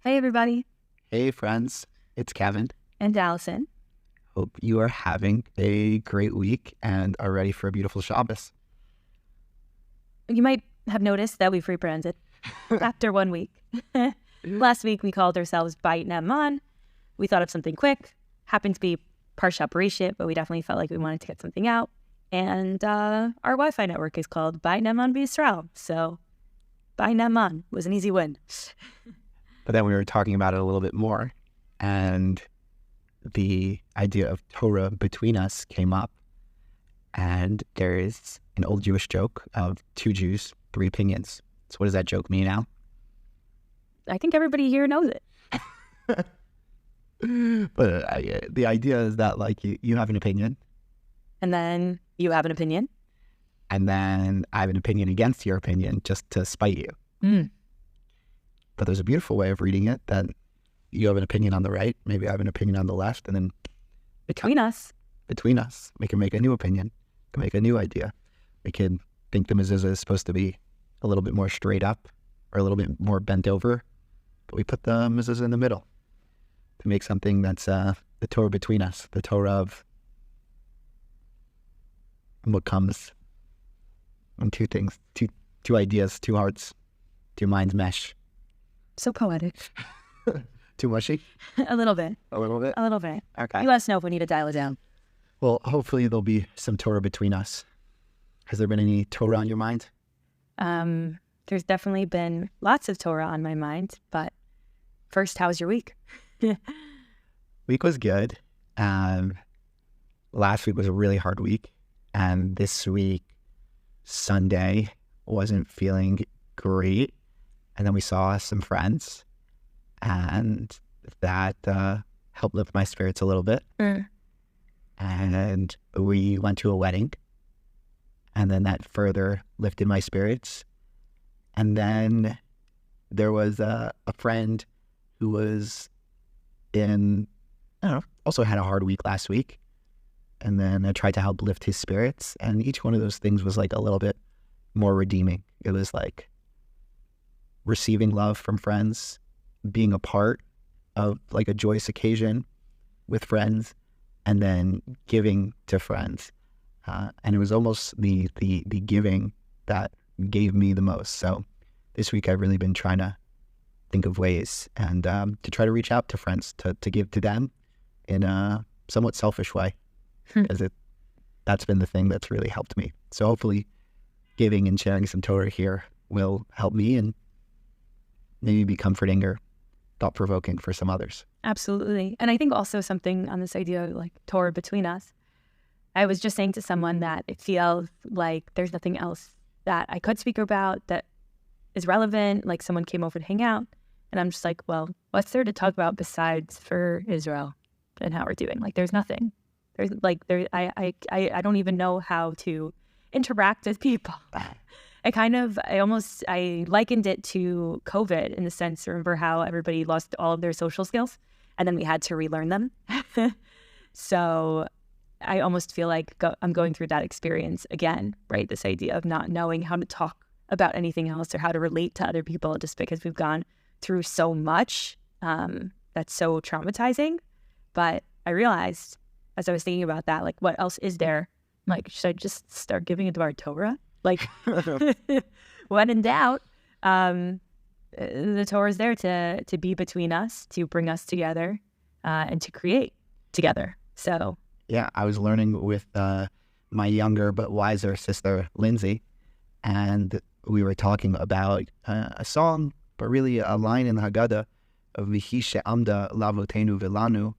Hey, everybody. Hey, friends. It's Kevin. And Allison. Hope you are having a great week and are ready for a beautiful Shabbos. You might have noticed that we've rebranded after 1 week. Last week, we called ourselves Bait Naman. We thought of something quick. Happened to be Parshat Bereshit, but we definitely felt like we wanted to get something out. And our Wi-Fi network is called Bait Naman B'Yisrael. So Bait Naman was an easy win. But then we were talking about it a little bit more, and the idea of Torah between us came up. And there is an old Jewish joke of two Jews, three opinions. So what does that joke mean now? I think everybody here knows it. But the idea is that like you have an opinion. And then you have an opinion. And then I have an opinion against your opinion just to spite you. Mm. But there's a beautiful way of reading it that you have an opinion on the right, maybe I have an opinion on the left, and then Between us, we can make a new opinion, we can make a new idea. We can think the mezuzah is supposed to be a little bit more straight up or a little bit more bent over, but we put the mezuzah in the middle to make something that's the Torah between us, the Torah of what comes in two things, two ideas, two hearts, two minds mesh. so poetic. Too mushy? A little bit. A little bit? A little bit. Okay. You let us know if we need to dial it down. Well, hopefully there'll be some Torah between us. Has there been any Torah on your mind? There's definitely been lots of Torah on my mind, but first, how's your week? Week was good. Last week was a really hard week. And this week, Sunday, wasn't feeling great. And then we saw some friends. And that helped lift my spirits a little bit. And we went to a wedding. And then that further lifted my spirits. And then there was a friend who was also had a hard week last week. And then I tried to help lift his spirits. And each one of those things was like a little bit more redeeming. It was like receiving love from friends, being a part of like a joyous occasion with friends, and then giving to friends. And it was almost the giving that gave me the most. So this week I've really been trying to think of ways and to try to reach out to friends, to give to them in a somewhat selfish way, because that's been the thing that's really helped me. So hopefully giving and sharing some Torah here will help me and maybe be comforting or thought-provoking for some others. Absolutely. And I think also something on this idea of like Torah between us. I was just saying to someone that it feels like there's nothing else that I could speak about that is relevant. Like someone came over to hang out and I'm just like, well, what's there to talk about besides for Israel and how we're doing? Like there's nothing. I don't even know how to interact with people. I likened it to COVID in the sense, remember how everybody lost all of their social skills and then we had to relearn them. So I almost feel like I'm going through that experience again, right? This idea of not knowing how to talk about anything else or how to relate to other people just because we've gone through so much that's so traumatizing. But I realized as I was thinking about that, like what else is there? Like, should I just start giving it to our Torah? Like, when in doubt, the Torah is there to be between us, to bring us together, and to create together. So, yeah, I was learning with my younger but wiser sister, Lindsay, and we were talking about a song, but really a line in the Haggadah of Vihi she'amda lavotenu v'lanu,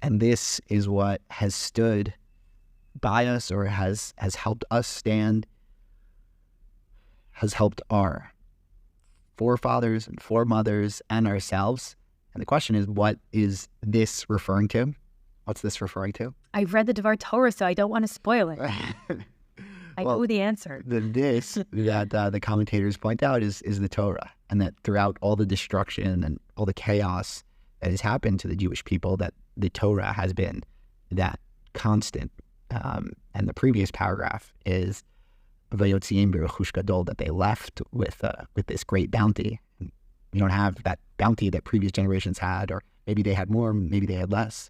and this is what has stood by us or has helped us stand, has helped our forefathers and foremothers and ourselves. And the question is, what is this referring to? What's this referring to? I've read the Devar Torah, so I don't want to spoil it. I know the answer. This that the commentators point out is the Torah, and that throughout all the destruction and all the chaos that has happened to the Jewish people, that the Torah has been that constant. And the previous paragraph is Vayotziim b'rechush gadol, that they left with this great bounty. We don't have that bounty that previous generations had, or maybe they had more, maybe they had less.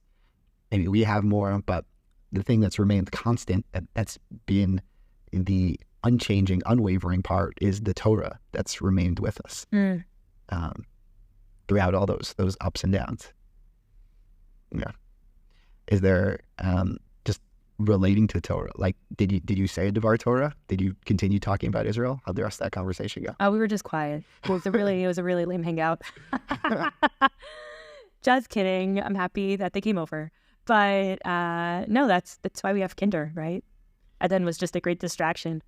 Maybe we have more, but the thing that's remained constant, that's been the unchanging, unwavering part, is the Torah that's remained with us throughout all those ups and downs. Yeah. Is there just relating to Torah? Like, did you say a Devar Torah? Did you continue talking about Israel? How'd the rest of that conversation go? Oh, we were just quiet. It was a really lame hangout. Just kidding. I'm happy that they came over. But no, that's why we have Kinder, right? Eden was just a great distraction.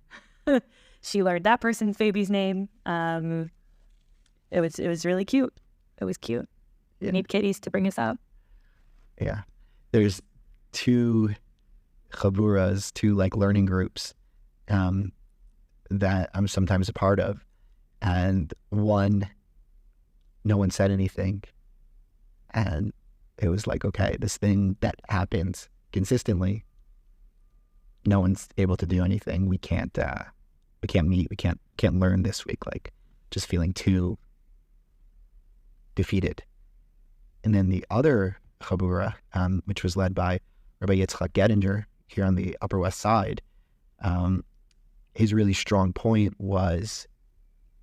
She learned that person's baby's name. It was really cute. It was cute. Yeah. We need kitties to bring us up. Yeah. There's two chaburas, two like learning groups that I'm sometimes a part of. And one, no one said anything. And it was like, okay, this thing that happens consistently, no one's able to do anything. We can't meet. We can't learn this week. Like, just feeling too defeated. And then the other chabura, which was led by Rabbi Yitzchak Gettinger here on the Upper West Side, his really strong point was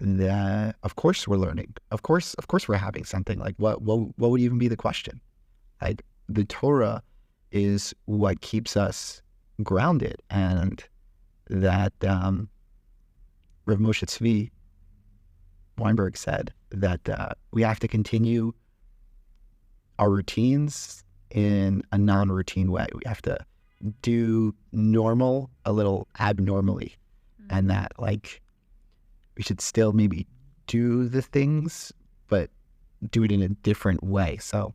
that, of course, we're learning. Of course, we're having something. Like, what would even be the question? Like, the Torah is what keeps us grounded, and that Rav Moshe Tzvi Weinberg said that we have to continue our routines in a non-routine way. We have to do normal a little abnormally, and that, like, we should still maybe do the things, but do it in a different way. So,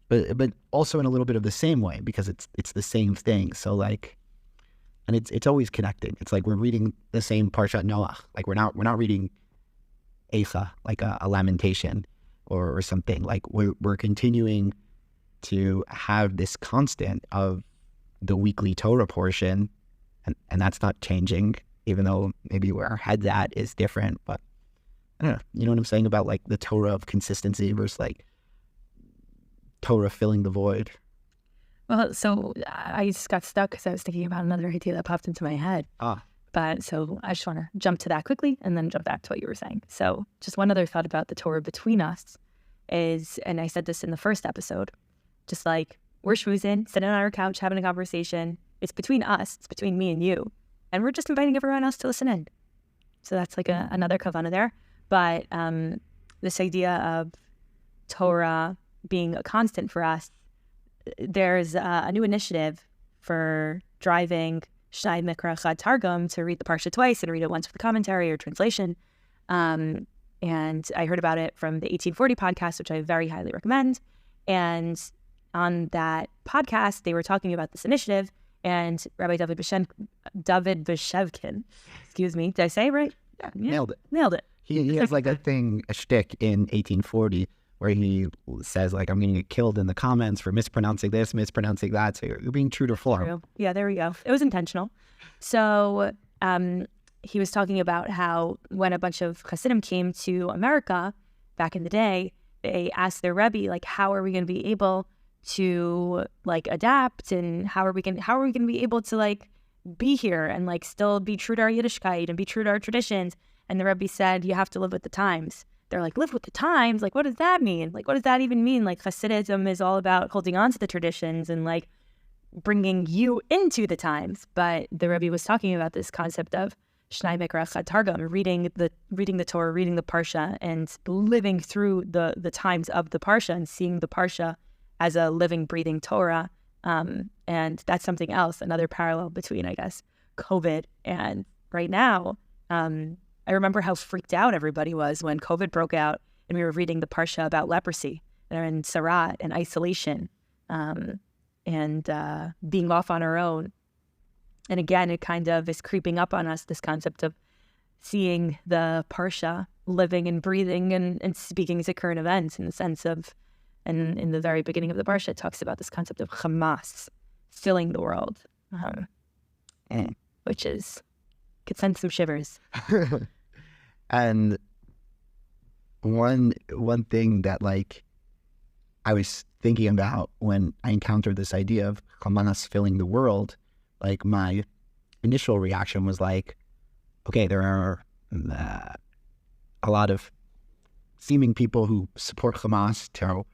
but also in a little bit of the same way, because it's the same thing. So, like, and it's always connecting. It's like we're reading the same Parshat Noach. Like, we're not reading Eicha, like a lamentation or something. Like, we're continuing to have this constant of the weekly Torah portion, and that's not changing, even though maybe where our head's at is different. But I don't know, you know what I'm saying about, like, the Torah of consistency versus, like, Torah filling the void. Well, so I just got stuck because I was thinking about another idea that popped into my head. But so I just want to jump to that quickly and then jump back to what you were saying. So just one other thought about the Torah between us is, and I said this in the first episode, just like, we're schmoozing, sitting on our couch, having a conversation. It's between us. It's between me and you. And we're just inviting everyone else to listen in. So that's like another kavana there. But this idea of Torah being a constant for us, there's a new initiative for driving Shnai Mikra Chad Targum to read the Parsha twice and read it once with the commentary or translation. And I heard about it from the 1840 podcast, which I very highly recommend. And on that podcast, they were talking about this initiative, and Rabbi David Beshevkin, excuse me, did I say it right? Yeah, Nailed it. He has like a shtick in 1840 where he says, like, I'm going to get killed in the comments for mispronouncing this, mispronouncing that. So you're being true to form. True. Yeah, there we go. It was intentional. So he was talking about how when a bunch of Hasidim came to America back in the day, they asked their Rebbe, like, how are we going to be able to, like, adapt, and how are we going to be able to, like, be here and, like, still be true to our Yiddishkeit and be true to our traditions? And the Rebbe said, you have to live with the times. They're like, live with the times? Like, what does that mean? Like, what does that even mean? Like, Hasidism is all about holding on to the traditions and, like, bringing you into the times. But the Rebbe was talking about this concept of Shnai Mikra Chad Targum, reading the Torah, reading the Parsha, and living through the times of the Parsha and seeing the Parsha as a living, breathing Torah. And that's something else, another parallel between, I guess, COVID and right now. I remember how freaked out everybody was when COVID broke out and we were reading the Parsha about leprosy and Sarat and isolation and being off on our own. And again, it kind of is creeping up on us, this concept of seeing the Parsha living and breathing and speaking to current events, in the sense of, and in the very beginning of the Parsha, it talks about this concept of Hamas filling the world, which is, could send some shivers. And one thing that like I was thinking about when I encountered this idea of Hamas filling the world, like my initial reaction was like, okay, there are a lot of seeming people who support Hamas to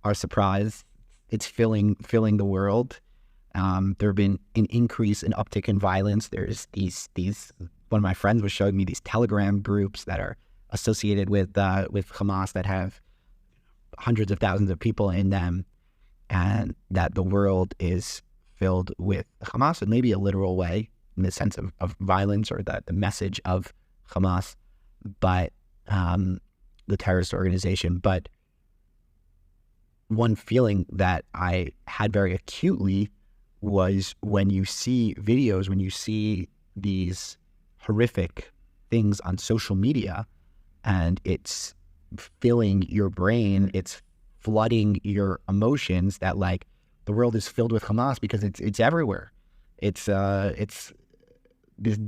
are surprised it's filling the world. There have been an increase in uptick in violence. There's these one of my friends was showing me these Telegram groups that are associated with Hamas that have hundreds of thousands of people in them, and that the world is filled with Hamas in maybe a literal way, in the sense of violence or the message of Hamas, but the terrorist organization. But one feeling that I had very acutely was when you see videos, when you see these horrific things on social media, and it's filling your brain, it's flooding your emotions, that like the world is filled with Hamas because it's everywhere. It's this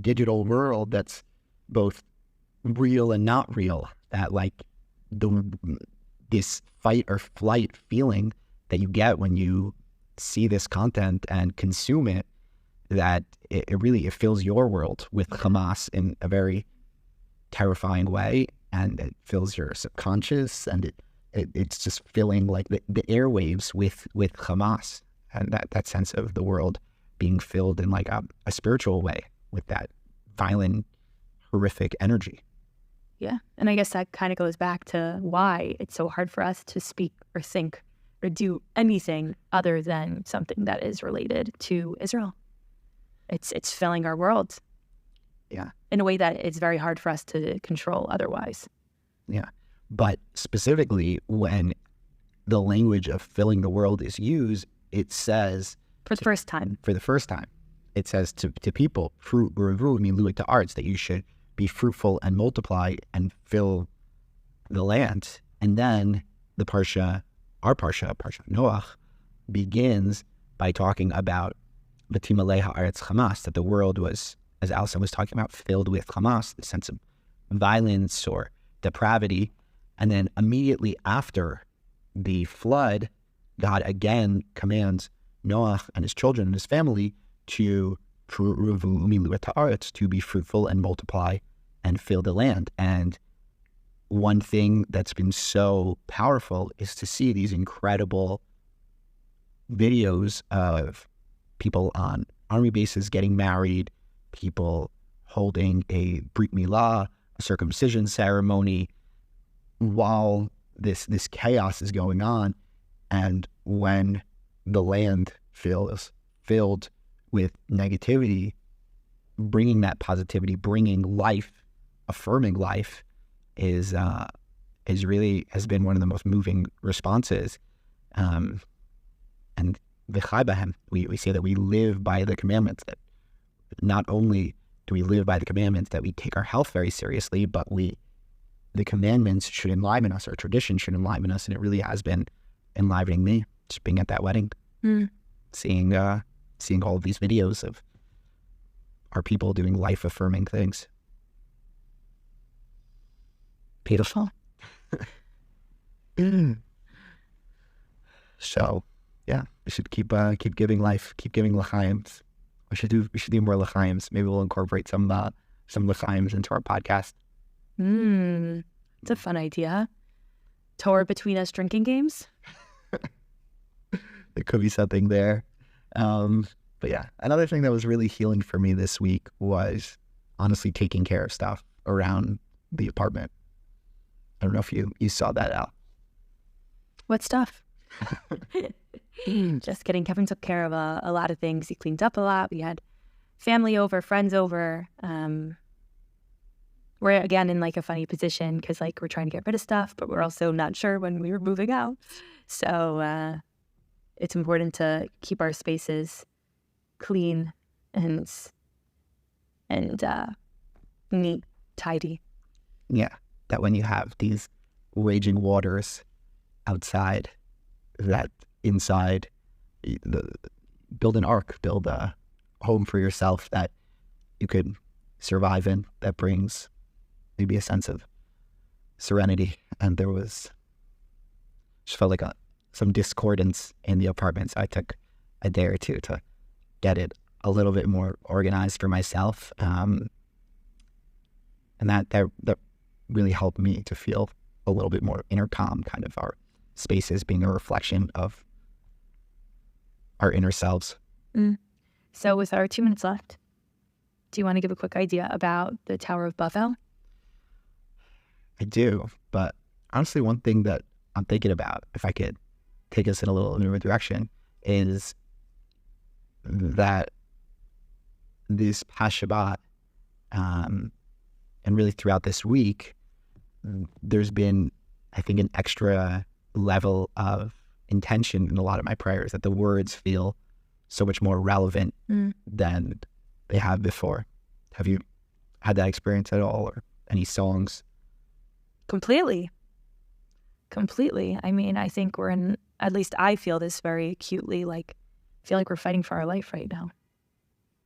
digital world that's both real and not real, that like this fight or flight feeling that you get when you see this content and consume it, that it really fills your world with Hamas in a very terrifying way, and it fills your subconscious, and it's just filling like the airwaves with Hamas, and that sense of the world being filled in like a spiritual way with that violent, horrific energy. Yeah. And I guess that kind of goes back to why it's so hard for us to speak or think or do anything other than something that is related to Israel. It's filling our world. Yeah. In a way that it's very hard for us to control otherwise. Yeah. But specifically, when the language of filling the world is used, it says... For the first time. It says to people, fruit revu, milu to arts, that you should be fruitful and multiply and fill the land. And then the parsha, our parsha Noach, begins by talking about V'timalei ha'aretz Hamas, that the world was, as Alison was talking about, filled with Hamas, the sense of violence or depravity. And then immediately after the flood, God again commands Noach and his children and his family to be fruitful and multiply and fill the land. And one thing that's been so powerful is to see these incredible videos of people on army bases getting married, people holding a brit milah, a circumcision ceremony, while this chaos is going on. And when the land feels filled with negativity, bringing that positivity, bringing life, affirming life, is really has been one of the most moving responses. And v'chai b'hem, we say that we live by the commandments. That not only do we live by the commandments, that we take our health very seriously, but the commandments should enliven us. Our tradition should enliven us, and it really has been enlivening me. Just being at that wedding, seeing all of these videos of our people doing life-affirming things. Beautiful. So, yeah, we should keep giving life, keep giving l'chaims. We should do more l'chaims. Maybe we'll incorporate some l'chaims into our podcast. It's a fun idea. Torah between us drinking games. There could be something there. But yeah, another thing that was really healing for me this week was honestly taking care of stuff around the apartment. I don't know if you saw that, Al. What stuff? Just kidding. Kevin took care of a lot of things. He cleaned up a lot. We had family over, friends over. We're again in like a funny position because like we're trying to get rid of stuff, but we're also not sure when we were moving out. So it's important to keep our spaces clean and neat, tidy. Yeah, that when you have these raging waters outside, that inside, build an ark, build a home for yourself that you could survive in, that brings maybe a sense of serenity, and there was just felt like some discordance in the apartment. So I took a day or two to get it a little bit more organized for myself, and that really helped me to feel a little bit more inner calm. Kind of our spaces being a reflection of our inner selves. So with our 2 minutes left, do you want to give a quick idea about the Tower of Babel? I do, but honestly, one thing that I'm thinking about, if I could take us in a little bit of a direction, is that this past Shabbat, and really throughout this week, there's been, I think, an extra level of intention in a lot of my prayers, that the words feel so much more relevant than they have before. Have you had that experience at all, or any songs? Completely. I mean, I think we're in, at least I feel this very acutely, like, I feel like we're fighting for our life right now.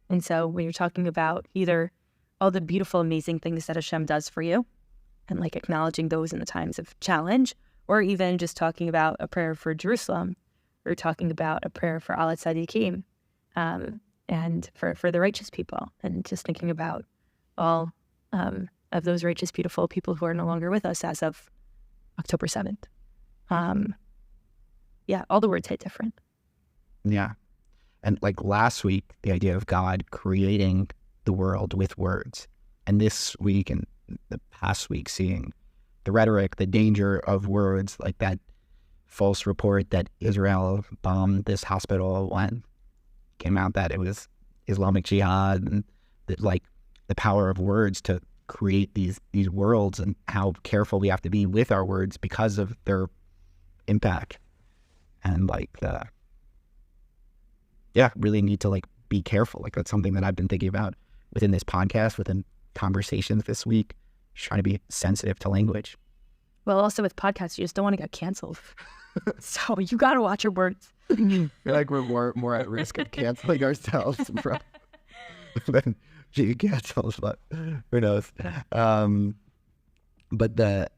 And so when you're talking about either all the beautiful, amazing things that Hashem does for you, and like acknowledging those in the times of challenge, or even just talking about a prayer for Jerusalem, or talking about a prayer for Al Tzadikim, and for the righteous people, and just thinking about all of those righteous, beautiful people who are no longer with us as of October 7th. Yeah, all the words hit different. Yeah. And like last week, the idea of God creating the world with words. And this week and the past week, seeing the rhetoric, the danger of words, like that false report that Israel bombed this hospital when came out that it was Islamic Jihad, and like the power of words to create these worlds, and how careful we have to be with our words because of their impact. And like really need to like be careful. Like that's something that I've been thinking about within this podcast, within conversations this week, just trying to be sensitive to language. Well, also with podcasts, you just don't want to get canceled. So you got to watch your words. I feel like we're more at risk of canceling ourselves than being canceled, but who knows? But the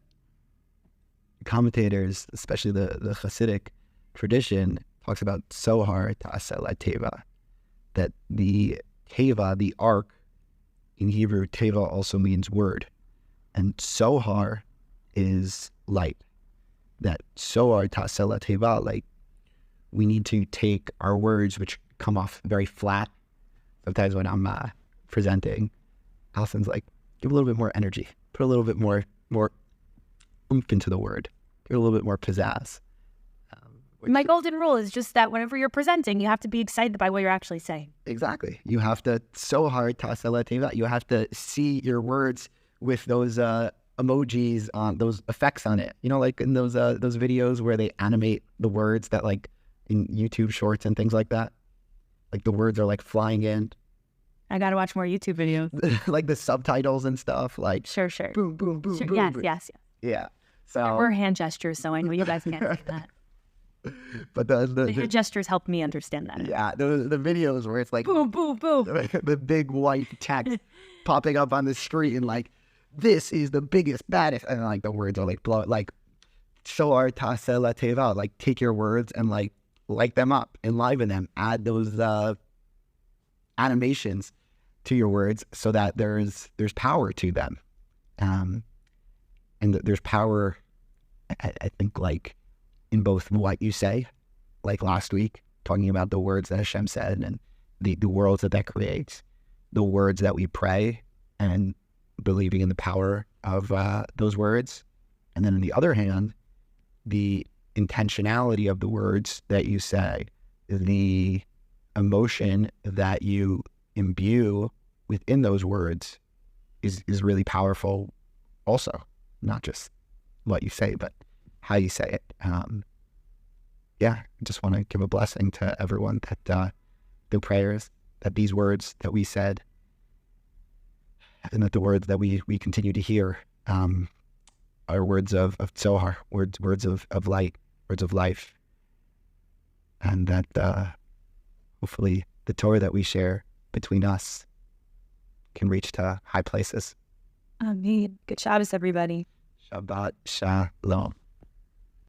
commentators, especially the Hasidic tradition, talks about Sohar Ta'aseh Teva, that the Teva, the ark, in Hebrew, Teva also means word. And Sohar is light. That Sohar Ta'aseh Teva, like we need to take our words, which come off very flat. Sometimes when I'm presenting, Allison's like, give a little bit more energy, put a little bit more oomph into the word, give it a little bit more pizzazz. My golden rule is just that whenever you're presenting, you have to be excited by what you're actually saying. Exactly. You have to, so hard, you have to see your words with those emojis on, those effects on it. You know, like in those videos where they animate the words that like in YouTube shorts and things like that. Like the words are like flying in. I got to watch more YouTube videos. Like the subtitles and stuff. Like Sure. boom, boom, boom, Sure. boom. Yes. Yeah. So we're hand gestures, so I know you guys can't see that. But the hand gestures help me understand that. Yeah, the videos where it's like boom, boom, boom, the big white text popping up on the screen, like this is the biggest, baddest, and like the words are like blow, like Shoar Ta'aseh Teva, like take your words and like light them up, enliven them, add those animations to your words so that there's power to them, and there's power. I think like in both what you say, like last week, talking about the words that Hashem said and the worlds that creates, the words that we pray and believing in the power of those words. And then on the other hand, the intentionality of the words that you say, the emotion that you imbue within those words is really powerful also, not just what you say, but how you say it. I just want to give a blessing to everyone that the prayers, that these words that we said, and that the words that we continue to hear are words of Zohar, words of light, words of life, and that hopefully the Torah that we share between us can reach to high places. Amen. Good Shabbos, everybody. Shabbat Shalom.